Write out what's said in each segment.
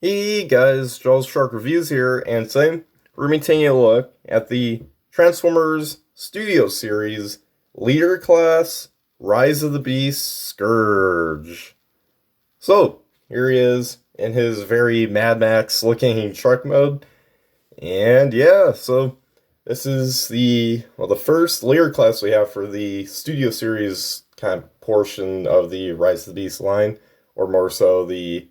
Hey guys, Jaws Shark Reviews here, and today we're going to be taking a look at the Transformers Studio Series Leader Class Rise of the Beast Scourge. So, here he is in his very Mad Max looking truck mode, and yeah, so this is the first Leader Class we have for the Studio Series kind of portion of the Rise of the Beast line, or more so the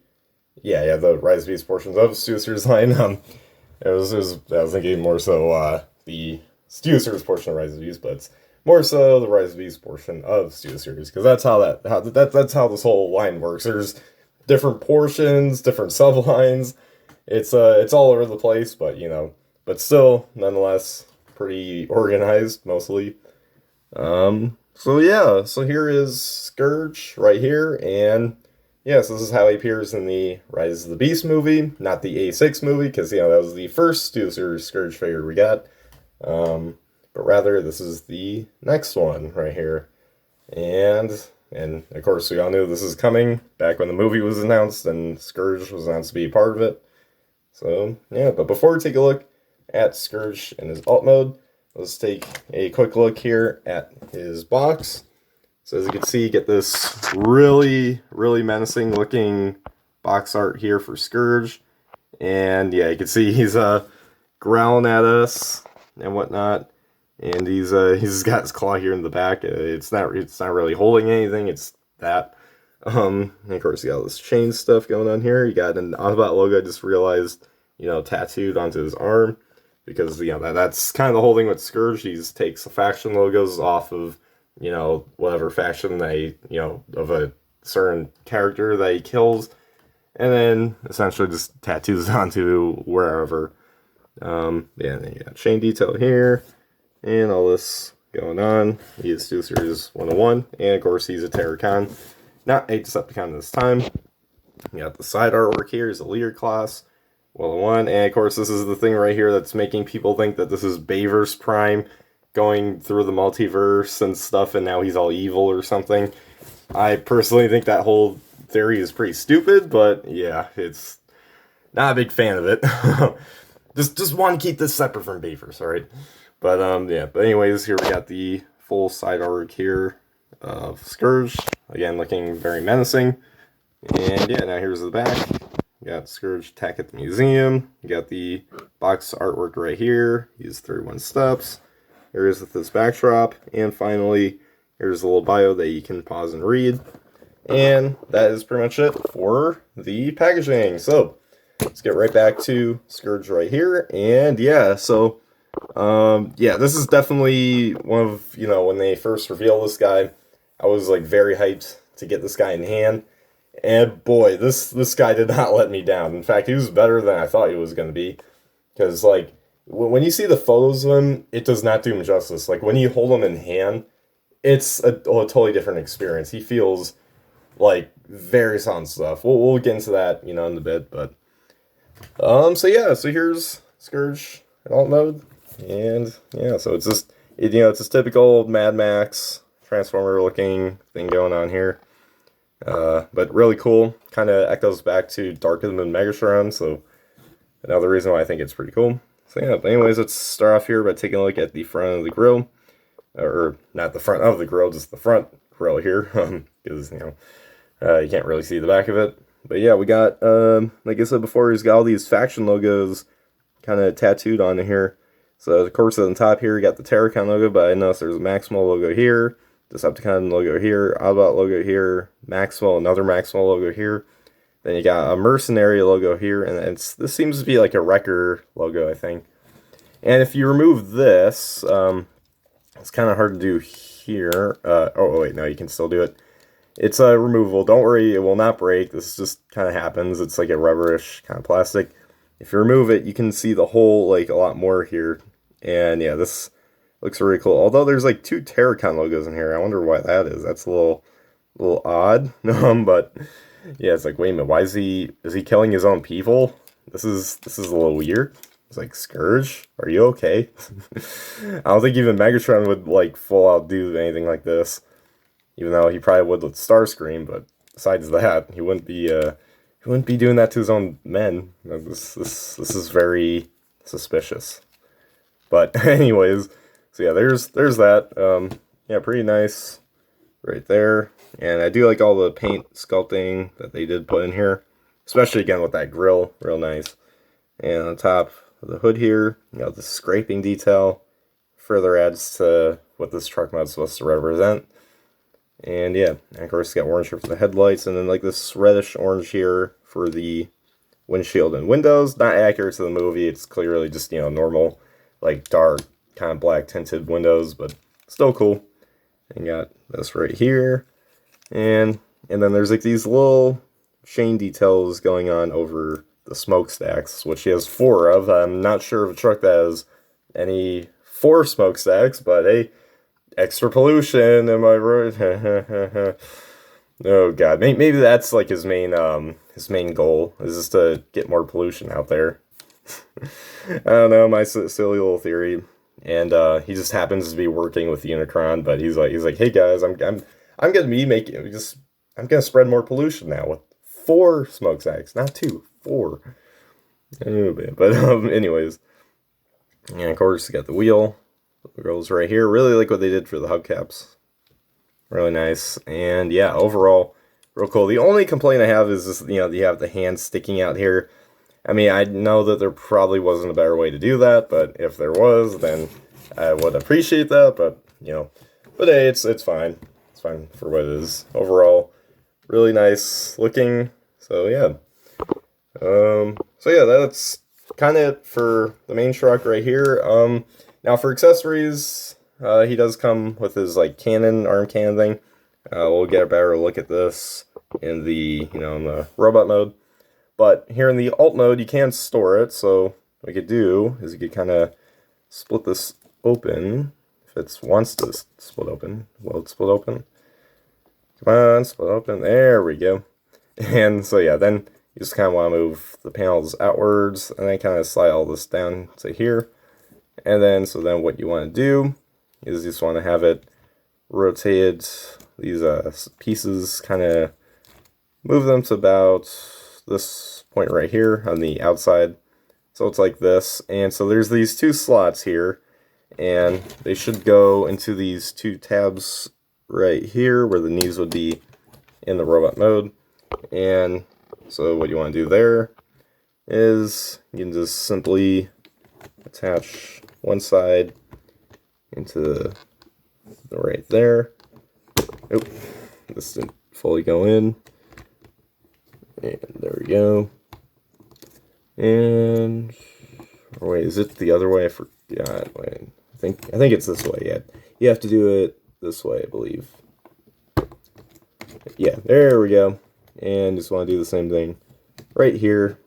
Rise Beast portions of Studio Series line. I was thinking more so the Studio Series portion of Rise of Beast, but it's more so the Rise of Beast portion of Studio Series because that's how this whole line works. There's different portions, different sublines. It's all over the place, but still nonetheless pretty organized mostly. So here is Scourge right here, and yes, this is how he appears in the Rise of the Beast movie, not the A6 movie, because that was the first Studio Series Scourge figure we got. But rather, this is the next one right here, and of course we all knew this is coming back when the movie was announced and Scourge was announced to be part of it. So yeah, but before we take a look at Scourge in his alt mode, let's take a quick look here at his box. So as you can see, you get this really, really menacing looking box art here for Scourge. And yeah, you can see he's growling at us and whatnot. And he's got his claw here in the back. It's not really holding anything, it's that. And of course you got all this chain stuff going on here. You got an Autobot logo, I just realized, tattooed onto his arm. Because that's kind of the whole thing with Scourge. He takes the faction logos off of whatever faction of a certain character that he kills, and then essentially just tattoos onto wherever. And then you got chain detail here, and all this going on. He is Studio Series 101, and of course he's a Terracon, not a Decepticon this time. You got the side artwork here is a leader class, 101, and of course this is the thing right here that's making people think that this is Bayverse Prime going through the multiverse and stuff, and now he's all evil or something. I personally think that whole theory is pretty stupid, but yeah, it's not a big fan of it. just want to keep this separate from Bayverse, alright? But yeah, but anyways, here we got the full side artwork here of Scourge, again looking very menacing. And yeah, now here's the back. You got Scourge Attack at the Museum. You got the box artwork right here. Use 31 steps. Here is this backdrop, and finally, here's a little bio that you can pause and read. And that is pretty much it for the packaging. So, let's get right back to Scourge right here. And yeah, so, this is definitely one of, when they first revealed this guy, I was like very hyped to get this guy in hand. And boy, this guy did not let me down. In fact, he was better than I thought he was going to be. Because, like, when you see the photos of him, it does not do him justice. Like, when you hold him in hand, it's a totally different experience. He feels like very solid stuff. We'll get into that, in a bit, but so here's Scourge in alt mode, and yeah, so it's just it's this typical Mad Max Transformer looking thing going on here, but really cool. Kind of echoes back to Dark of the Moon Megatron, so another reason why I think it's pretty cool. So yeah, but anyways, let's start off here by taking a look at the front of the grill. Or not the front of the grill, just the front grill here, because, you can't really see the back of it. But yeah, we got, like I said before, he's got all these faction logos kind of tattooed on here. So, of course, on the top here, you got the Terracon logo, but I noticed there's a Maximal logo here, Decepticon logo here, Autobot logo here, Maximal, another Maximal logo here. Then you got a Mercenary logo here, and this seems to be like a Wrecker logo, I think. And if you remove this, it's kind of hard to do here. Oh, wait, no, you can still do it. It's removable. Don't worry, it will not break. This just kind of happens. It's like a rubberish kind of plastic. If you remove it, you can see the hole like a lot more here. And yeah, this looks really cool. Although there's like two Terracon logos in here. I wonder why that is. That's a little odd. But yeah, it's like, wait a minute, why is he killing his own people? This is a little weird. It's like, Scourge, are you okay? I don't think even Megatron would like full out do anything like this. Even though he probably would with Starscream, but besides that, he wouldn't be wouldn't be doing that to his own men. This is very suspicious. But anyways, so yeah, there's that. Yeah, pretty nice right there. And I do like all the paint sculpting that they did put in here, especially again with that grill, real nice. And on top of the hood here, you know, the scraping detail further adds to what this truck mod's supposed to represent. And yeah, and of course, got orange here for the headlights, and then like this reddish orange here for the windshield and windows. Not accurate to the movie. It's clearly just, you know, normal, like dark, kind of black tinted windows, but still cool. And got this right here, and then there's like these little chain details going on over the smokestacks, which he has 4 of. I'm not sure of a truck that has any 4 smokestacks, but hey, extra pollution, am I right? Oh god, maybe that's like his main goal, is just to get more pollution out there. I don't know, my silly little theory. And he just happens to be working with Unicron, but he's like, hey guys, I'm gonna be making I'm gonna spread more pollution now with 4 smokestacks, not 2, 4. But anyways, and of course you got the wheel. The girls right here. Really like what they did for the hubcaps. Really nice. And yeah, overall, real cool. The only complaint I have is just, you know, you have the hands sticking out here. I mean, I know that there probably wasn't a better way to do that, but if there was, then I would appreciate that. But, you know, but hey, it's fine. It's fine for what it is. Overall, really nice looking. So yeah. So yeah, that's kind of it for the main truck right here. Now for accessories, he does come with his like arm cannon thing. We'll get a better look at this in the, you know, in the robot mode. But here in the alt mode, you can store it. So what you could do is you could kind of split this open. If it wants to split open, will it split open? Come on, split open. There we go. And so yeah, then you just kind of want to move the panels outwards, and then kind of slide all this down to here. And then, so then what you want to do is you just want to have it rotated, these pieces, kind of move them to about this point right here on the outside. So it's like this. And so there's these 2 slots here, and they should go into these 2 tabs right here where the knees would be in the robot mode. And so what you want to do there is you can just simply attach one side into the right there. Oh, this didn't fully go in. And there we go. And wait, is it the other way? I forgot. Wait, I think it's this way. Yeah, you have to do it this way, I believe. Yeah, there we go. And just want to do the same thing right here.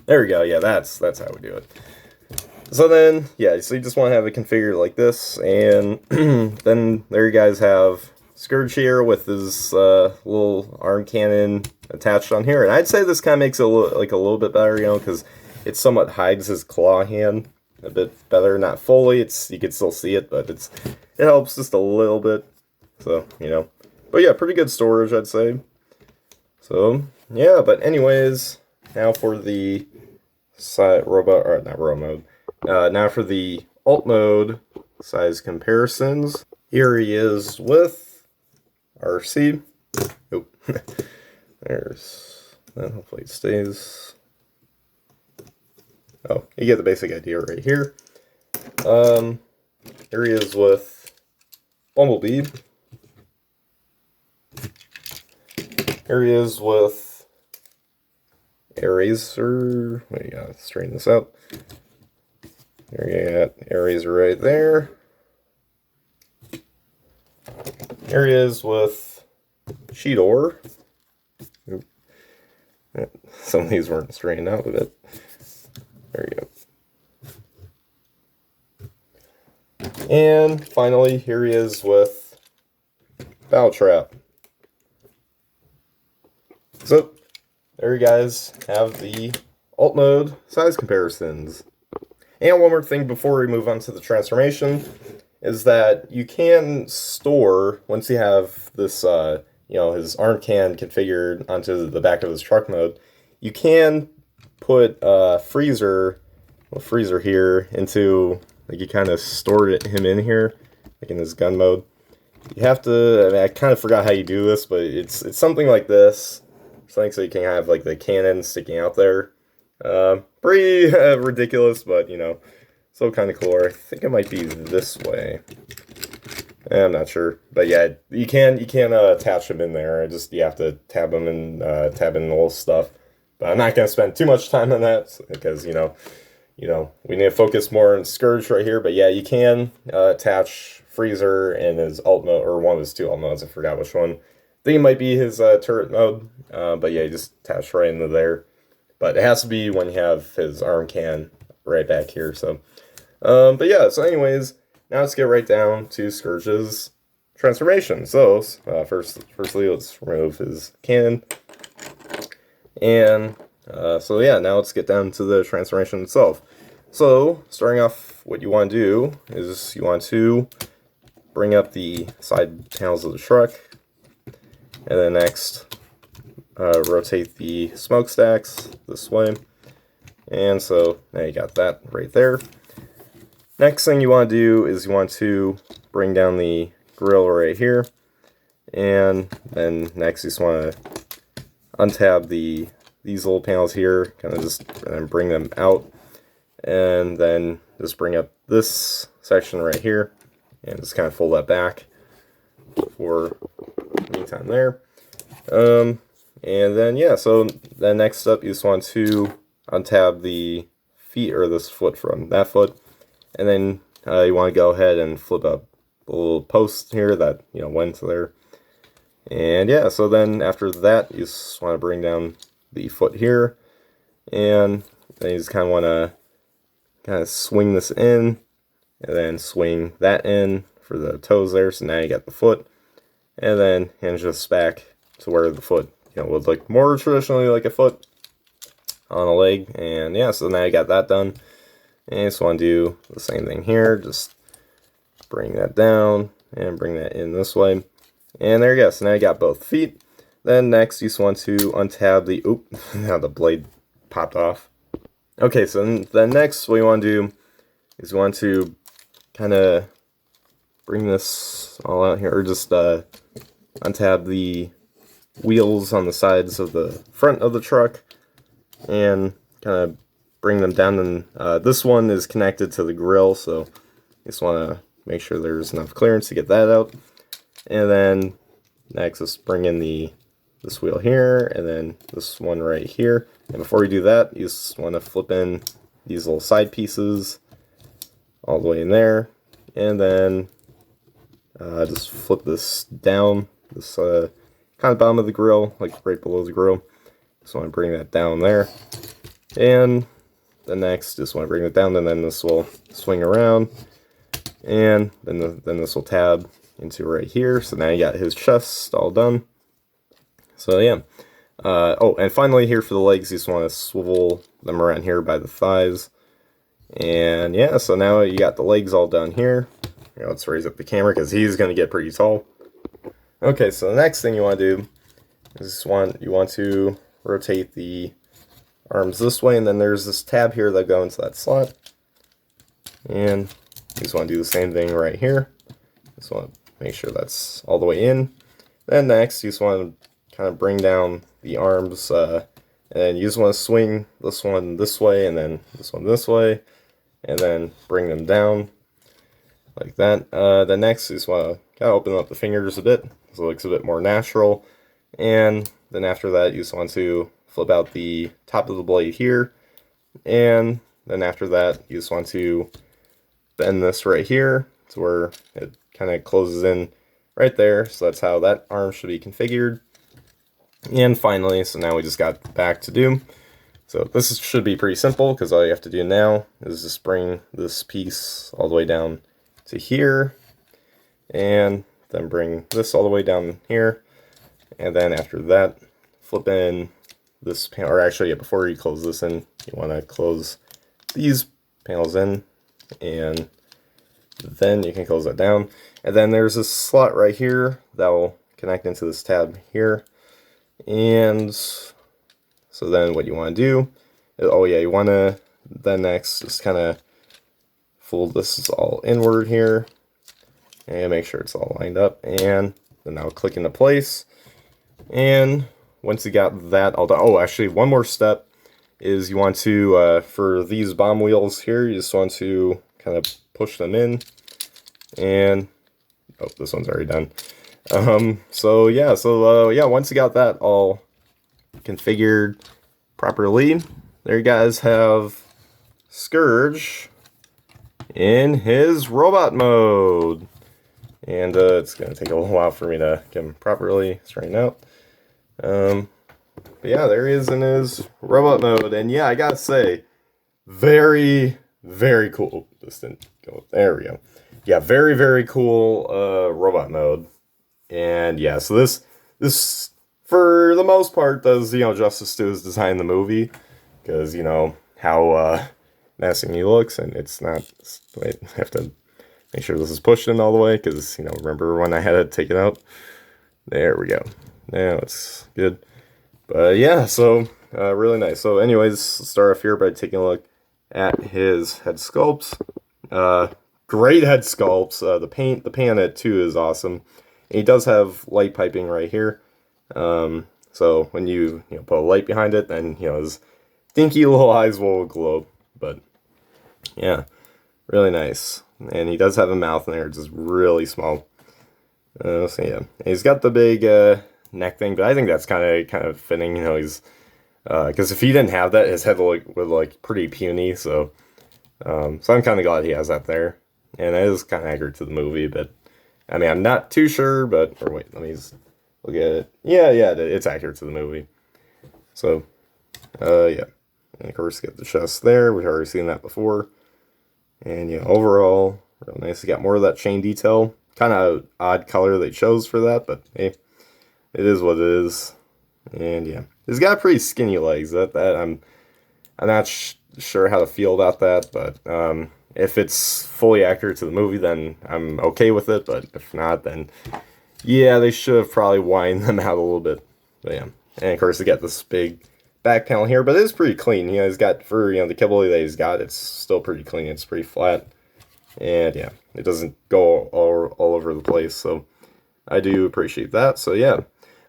There we go. Yeah, that's how we do it. So then, yeah, so you just want to have it configured like this, and then there you guys have Scourge here with his little arm cannon attached on here. And I'd say this kind of makes it a little bit better, you know, because it somewhat hides his claw hand a bit better. Not fully, you can still see it, but it helps just a little bit. So, you know, but yeah, pretty good storage, I'd say. So yeah, but anyways, now for the not robot mode. Now for the alt mode size comparisons. Here he is with RC. Oh, there's that. Hopefully it stays. Oh, you get the basic idea right here. Here he is with Bumblebee. Here he is with Eraser. Wait, gotta straighten this out. There you got Eraser right there. Here he is with Cheetor. Oop. Some of these weren't straightened out a bit. There you go. And finally, here he is with Trap. So, there you guys have the alt mode size comparisons. And one more thing before we move on to the transformation is that you can store, once you have this his arm can configured onto the back of his truck mode, you can put a freezer here into, like, you kind of stored him in here, like in his gun mode. You have to, I mean, I kind of forgot how you do this, but it's something like this. Something so you can have, like, the cannon sticking out there. Pretty ridiculous, but, so kind of cool. Or I think it might be this way. I'm not sure, but yeah, you can attach them in there. You have to tab them and tab in the little stuff. But I'm not gonna spend too much time on that because we need to focus more on Scourge right here. But yeah, you can attach Freezer and his alt mode, or one of his two alt modes. I forgot which one. I think it might be his turret mode. But yeah, you just attach right into there. But it has to be when you have his arm can right back here. So, but yeah. So anyways. Now let's get right down to Scourge's transformation. So, firstly, let's remove his cannon. And, so yeah, now let's get down to the transformation itself. So, starting off, what you want to do is you want to bring up the side panels of the truck. And then next, rotate the smokestacks this way. And so, now you got that right there. Next thing you want to do is you want to bring down the grill right here, and then next you just want to untab these little panels here, kind of just bring them out, and then just bring up this section right here, and just kind of fold that back for meantime there. And then yeah, so then next up you just want to untab the feet or this foot from that foot. And then you want to go ahead and flip up the little post here that, went there. And yeah, so then after that, you just want to bring down the foot here. And then you just kind of want to swing this in. And then swing that in for the toes there. So now you got the foot. And then hinge this back to where the foot, would look more traditionally like a foot on a leg. And yeah, so now you got that done. And I just want to do the same thing here. Just bring that down and bring that in this way. And there you go. So now you got both feet. Then next you just want to untab the, now the blade popped off. Okay, so then next what you want to do is you want to kind of bring this all out here, or just untab the wheels on the sides of the front of the truck and kind of bring them down. And this one is connected to the grill, so you just want to make sure there's enough clearance to get that out. And then next, let's bring in this wheel here, and then this one right here. And before you do that, you just want to flip in these little side pieces all the way in there, and then just flip this down, this kind of bottom of the grill, like right below the grill. Just want to bring that down there, and the next, just want to bring it down, and then this will swing around, and then this will tab into right here. So now you got his chest all done. So yeah. Oh, and finally here for the legs, you just want to swivel them around here by the thighs. And yeah, so now you got the legs all done here. Here, let's raise up the camera because he's going to get pretty tall. Okay, so the next thing you want to do is you want to rotate the arms this way, and then there's this tab here that go into that slot. And you just want to do the same thing right here. Just want to make sure that's all the way in. Then next, you just want to kind of bring down the arms, and you just want to swing this one this way, and then this one this way, and then bring them down like that. Then next, you just want to kind of open up the fingers a bit so it looks a bit more natural. And then after that, you just want to flip out the top of the blade here, and then after that, you just want to bend this right here to where it kind of closes in right there. So that's how that arm should be configured. And finally, so now we just got back to do. So this should be pretty simple because all you have to do now is just bring this piece all the way down to here, and then bring this all the way down here, and then after that, flip in this panel, or actually, yeah, before you close this in, you want to close these panels in, and then you can close that down. And then there's this slot right here that will connect into this tab here. And so then what you want to do, oh yeah, you want to then next just kind of fold this all inward here and make sure it's all lined up, and then I'll click into place. And once you got that all done, oh, actually one more step is you want to, for these bomb wheels here, you just want to kind of push them in, and, oh, this one's already done. So yeah, once you got that all configured properly, there you guys have Scourge in his robot mode. And it's going to take a little while for me to get him properly straightened out. But yeah, there he is in his robot mode. And yeah, I gotta say, very, very cool. This didn't go. There we go. Yeah, very, very cool robot mode. And yeah, so this for the most part does, you know, justice to his design in the movie, because, you know, how menacing he looks, and it's not. Wait, I have to make sure this is pushed in all the way, because, you know, remember when I had it taken out? There we go. Now it's good. But yeah, so really nice. So anyways, let's start off here by taking a look at his head sculpts. Great head sculpts. The paint on it too is awesome. And he does have light piping right here. So when you put a light behind it, then, you know, his dinky little eyes will glow. But yeah, really nice. And he does have a mouth in there, it's just really small. So yeah, and he's got the big neck thing, but I think that's kind of fitting. You know, he's because if he didn't have that, his head would look pretty puny. So so I'm kind of glad he has that there, and it is kind of accurate to the movie. But I mean, I'm not too sure. But or wait, let me just look at it. Yeah, it's accurate to the movie. So yeah, and of course get the chest there. We've already seen that before. And yeah, overall, real nice. He got more of that chain detail. Kind of odd color they chose for that, but hey, it is what it is. And yeah, he's got pretty skinny legs. That I'm not sure how to feel about that, but if it's fully accurate to the movie, then I'm okay with it. But if not, then yeah, they should have probably widened them out a little bit. But yeah, and of course they got this big back panel here, but it is pretty clean. You know, he's got, for, you know, the kibble that he's got, it's still pretty clean. It's pretty flat, and yeah, it doesn't go all over the place. So I do appreciate that. So yeah.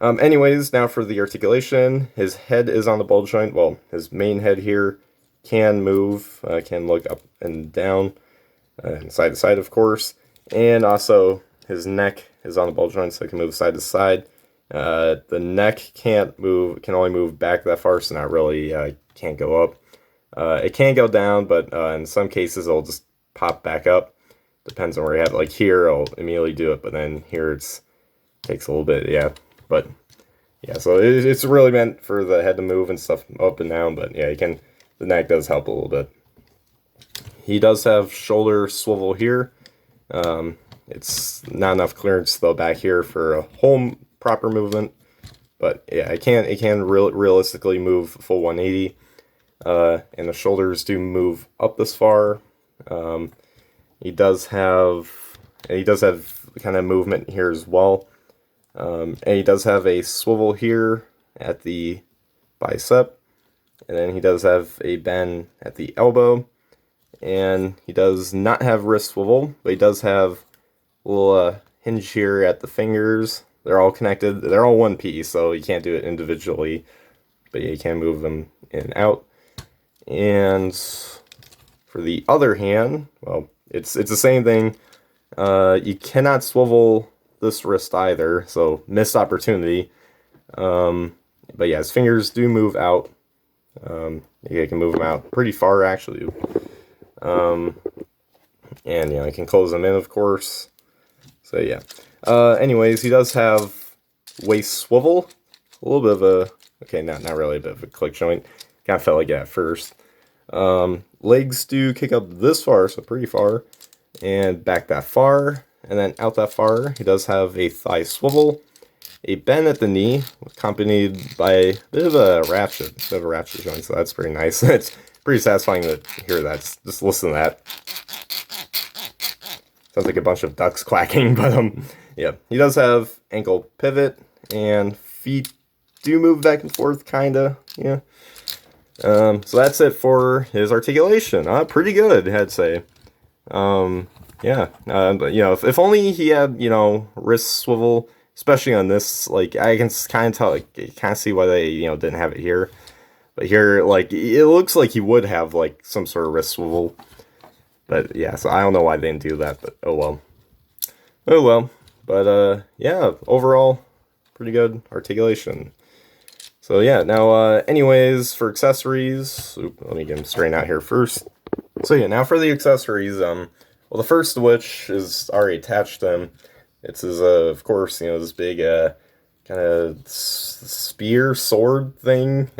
Anyways, now for the articulation, his head is on the ball joint. Well, his main head here can move, can look up and down, and side to side, of course. And also, his neck is on the ball joint, so it can move side to side. The neck can't move, can only move back that far, so not really, can't go up. It can go down, but in some cases, it'll just pop back up. Depends on where you have it. Like here, I'll immediately do it, but then here takes a little bit, yeah. But yeah, so it's really meant for the head to move and stuff up and down, but yeah, the neck does help a little bit. He does have shoulder swivel here. It's not enough clearance though back here for a whole proper movement, but yeah, it can realistically move full 180. And the shoulders do move up this far. He does have kind of movement here as well. And he does have a swivel here at the bicep, and then he does have a bend at the elbow, and he does not have wrist swivel, but he does have a little hinge here at the fingers. They're all connected. They're all one piece, so you can't do it individually, but you can move them in and out. And for the other hand, well, it's the same thing. You cannot swivel this wrist either, so missed opportunity. But yeah, his fingers do move out. You can move them out pretty far, actually. And you know, you can close them in, of course. So yeah. Anyways, he does have waist swivel. A little bit of a, okay, not really a bit of a click joint. Kind of felt like it at first. Legs do kick up this far, so pretty far, and back that far, and then out that far. He does have a thigh swivel, a bend at the knee, accompanied by a bit of a ratchet joint, so that's pretty nice. It's pretty satisfying to hear that. Just listen to that. Sounds like a bunch of ducks quacking, but yeah, he does have ankle pivot, and feet do move back and forth, kinda, yeah. So that's it for his articulation. Pretty good, I'd say. Yeah, but if only he had, wrist swivel, especially on this. Like, I can kind of tell, like, kind of see why they, didn't have it here. But here, like, it looks like he would have, like, some sort of wrist swivel. But yeah, so I don't know why they didn't do that, but oh well. Oh well. But yeah, overall, pretty good articulation. So yeah, now anyways, for accessories, let me get them straightened out here first. So yeah, now for the accessories, well, the first of which is already attached to him. It's his, of course, this big kind of spear sword thing,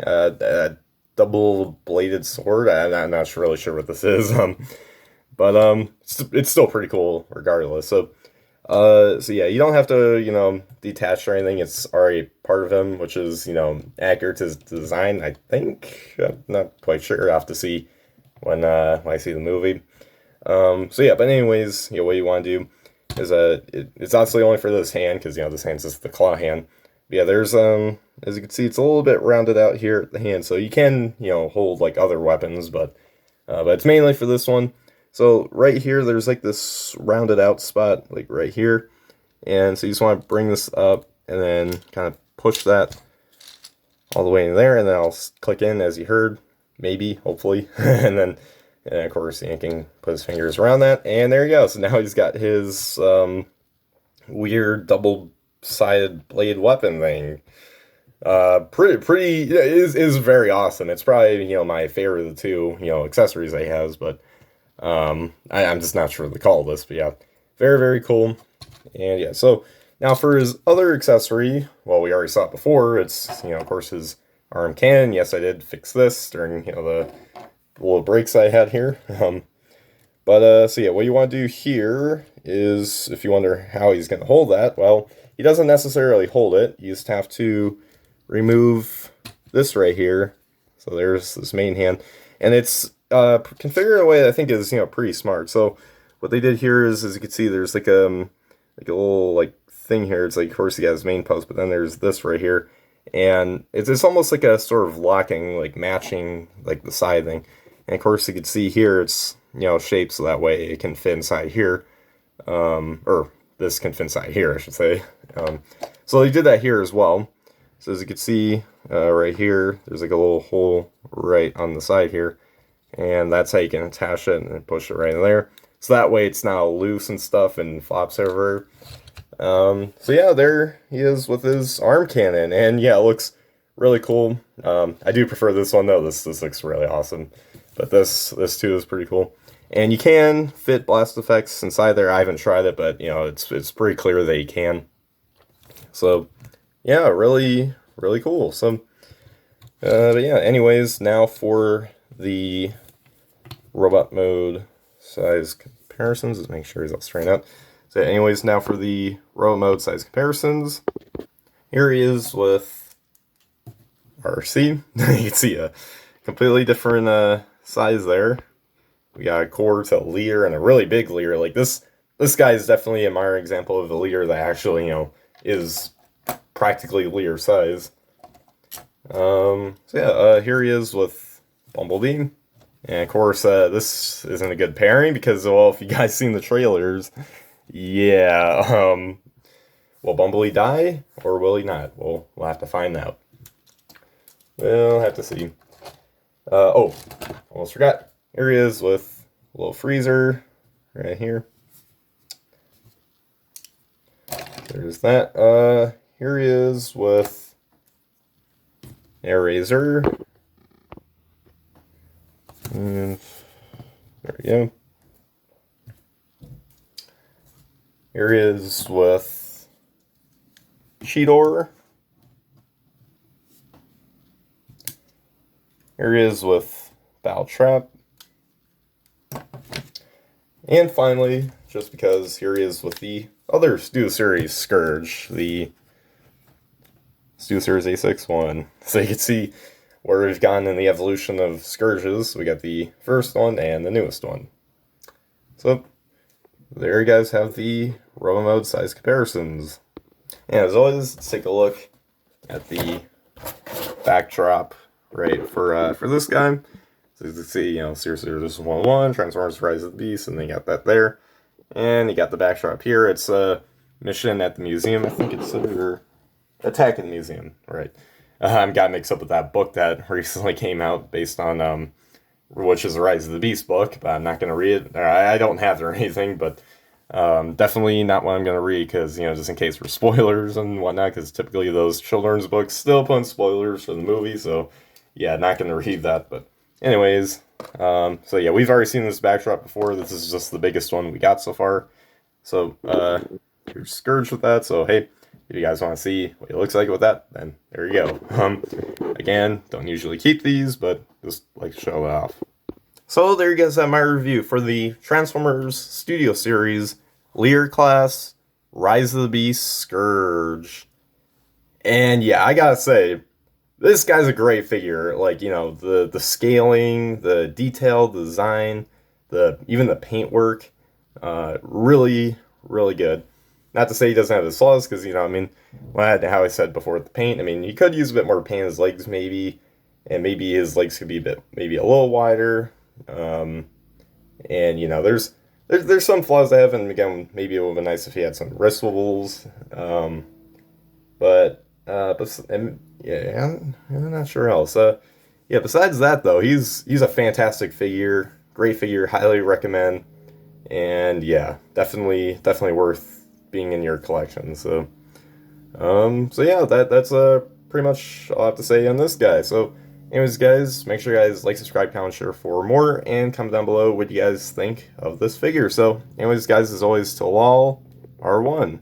double bladed sword. I'm not really sure what this is, but it's still pretty cool regardless. So yeah, you don't have to, detach or anything. It's already part of him, which is, accurate to his design, I think. I'm not quite sure. I'll have to see when I see the movie. So yeah, but anyways, what you want to do is, it's obviously only for this hand, because, this hand's just the claw hand. But yeah, there's, as you can see, it's a little bit rounded out here at the hand, so you can, hold, like, other weapons, but it's mainly for this one. So right here, there's like this rounded out spot, like right here. And so you just want to bring this up and then kind of push that all the way in there. And then I'll click in, as you heard, maybe, hopefully. and of course, he can put his fingers around that. And there you go. So now he's got his weird double-sided blade weapon thing. Pretty is very awesome. It's probably, my favorite of the two, accessories he has, but I'm just not sure what to call this, but yeah, very, very cool. And yeah, so now for his other accessory, well, we already saw it before. It's, of course, his arm cannon. Yes, I did fix this during, the little breaks I had here. So yeah, what you want to do here is, if you wonder how he's going to hold that, well, he doesn't necessarily hold it. You just have to remove this right here. So there's this main hand, and it's configured in a way that I think is, pretty smart. So what they did here is, as you can see, there's like a little like thing here. It's like, of course, he has his main post, but then there's this right here, and it's almost like a sort of locking, like matching, like the side thing. And of course, you can see here, it's shaped so that way it can fit inside here, or this can fit inside here, I should say. So they did that here as well. So as you can see right here, there's like a little hole right on the side here. And that's how you can attach it and push it right in there. So that way it's not loose and stuff and flops over. So yeah, there he is with his arm cannon. And yeah, it looks really cool. I do prefer this one though. This looks really awesome. But this too is pretty cool. And you can fit blast effects inside there. I haven't tried it, but it's pretty clear that you can. So yeah, really, really cool. So but yeah, anyways, now for the robot mode size comparisons. Let's make sure he's all straightened out. So anyways, now for the robot mode size comparisons. Here he is with RC. You can see a completely different size there. We got a core to a leader and a really big leader. Like this guy is definitely a minor example of a leader that actually, is practically leader size. So yeah, here he is with Bumblebee. And of course, this isn't a good pairing because, well, if you guys seen the trailers, yeah, will Bumblebee die or will he not? We'll have to find out. We'll have to see. Oh, almost forgot. Here he is with a little freezer right here. There's that. Here he is with a razor. And there we go. Here he is with Cheetor. Here he is with Trap. And finally, just because, here he is with the other Stu Series Scourge, the Stu Series A6 one. So you can see where we've gone in the evolution of Scourges. We got the first one and the newest one. So there you guys have the Robo Mode size comparisons. And as always, let's take a look at the backdrop, right, for this guy. So you can see, you know, seriously, this is 1-1, Transformers Rise of the Beast, and then you got that there. And you got the backdrop here. It's a mission at the museum, I think it's or Attack in the Museum, right. I got mixed up with that book that recently came out based on, which is a Rise of the Beast book, but I'm not going to read it. I don't have it or anything, but definitely not what I'm going to read, because, you know, just in case for spoilers and whatnot, because typically those children's books still put in spoilers for the movie, so yeah, not going to read that, but anyways, so yeah, we've already seen this backdrop before. This is just the biggest one we got so far. So, here's Scourge with that, so hey, if you guys want to see what it looks like with that, then there you go. Again, don't usually keep these, but just like to show it off. So there you guys have my review for the Transformers Studio Series Lear Class Rise of the Beast Scourge. And yeah, I gotta say, this guy's a great figure. Like, you know, the scaling, the detail, the design, even the paintwork, really, really good. Not to say he doesn't have his flaws, because, you know, I mean, how I said before with the paint, I mean, you could use a bit more paint on his legs, maybe, and maybe his legs could be maybe a little wider. And, you know, there's some flaws I have, and again, maybe it would have been nice if he had some wrist wobbles. Yeah, I'm not sure else. Yeah, besides that, though, he's a fantastic figure, great figure, highly recommend, and yeah, definitely worth being in your collection. So yeah, that's pretty much all I have to say on this guy. So anyways, guys, make sure you guys like, subscribe, comment, share for more, and comment down below what you guys think of this figure. So anyways, guys, as always, till all are one.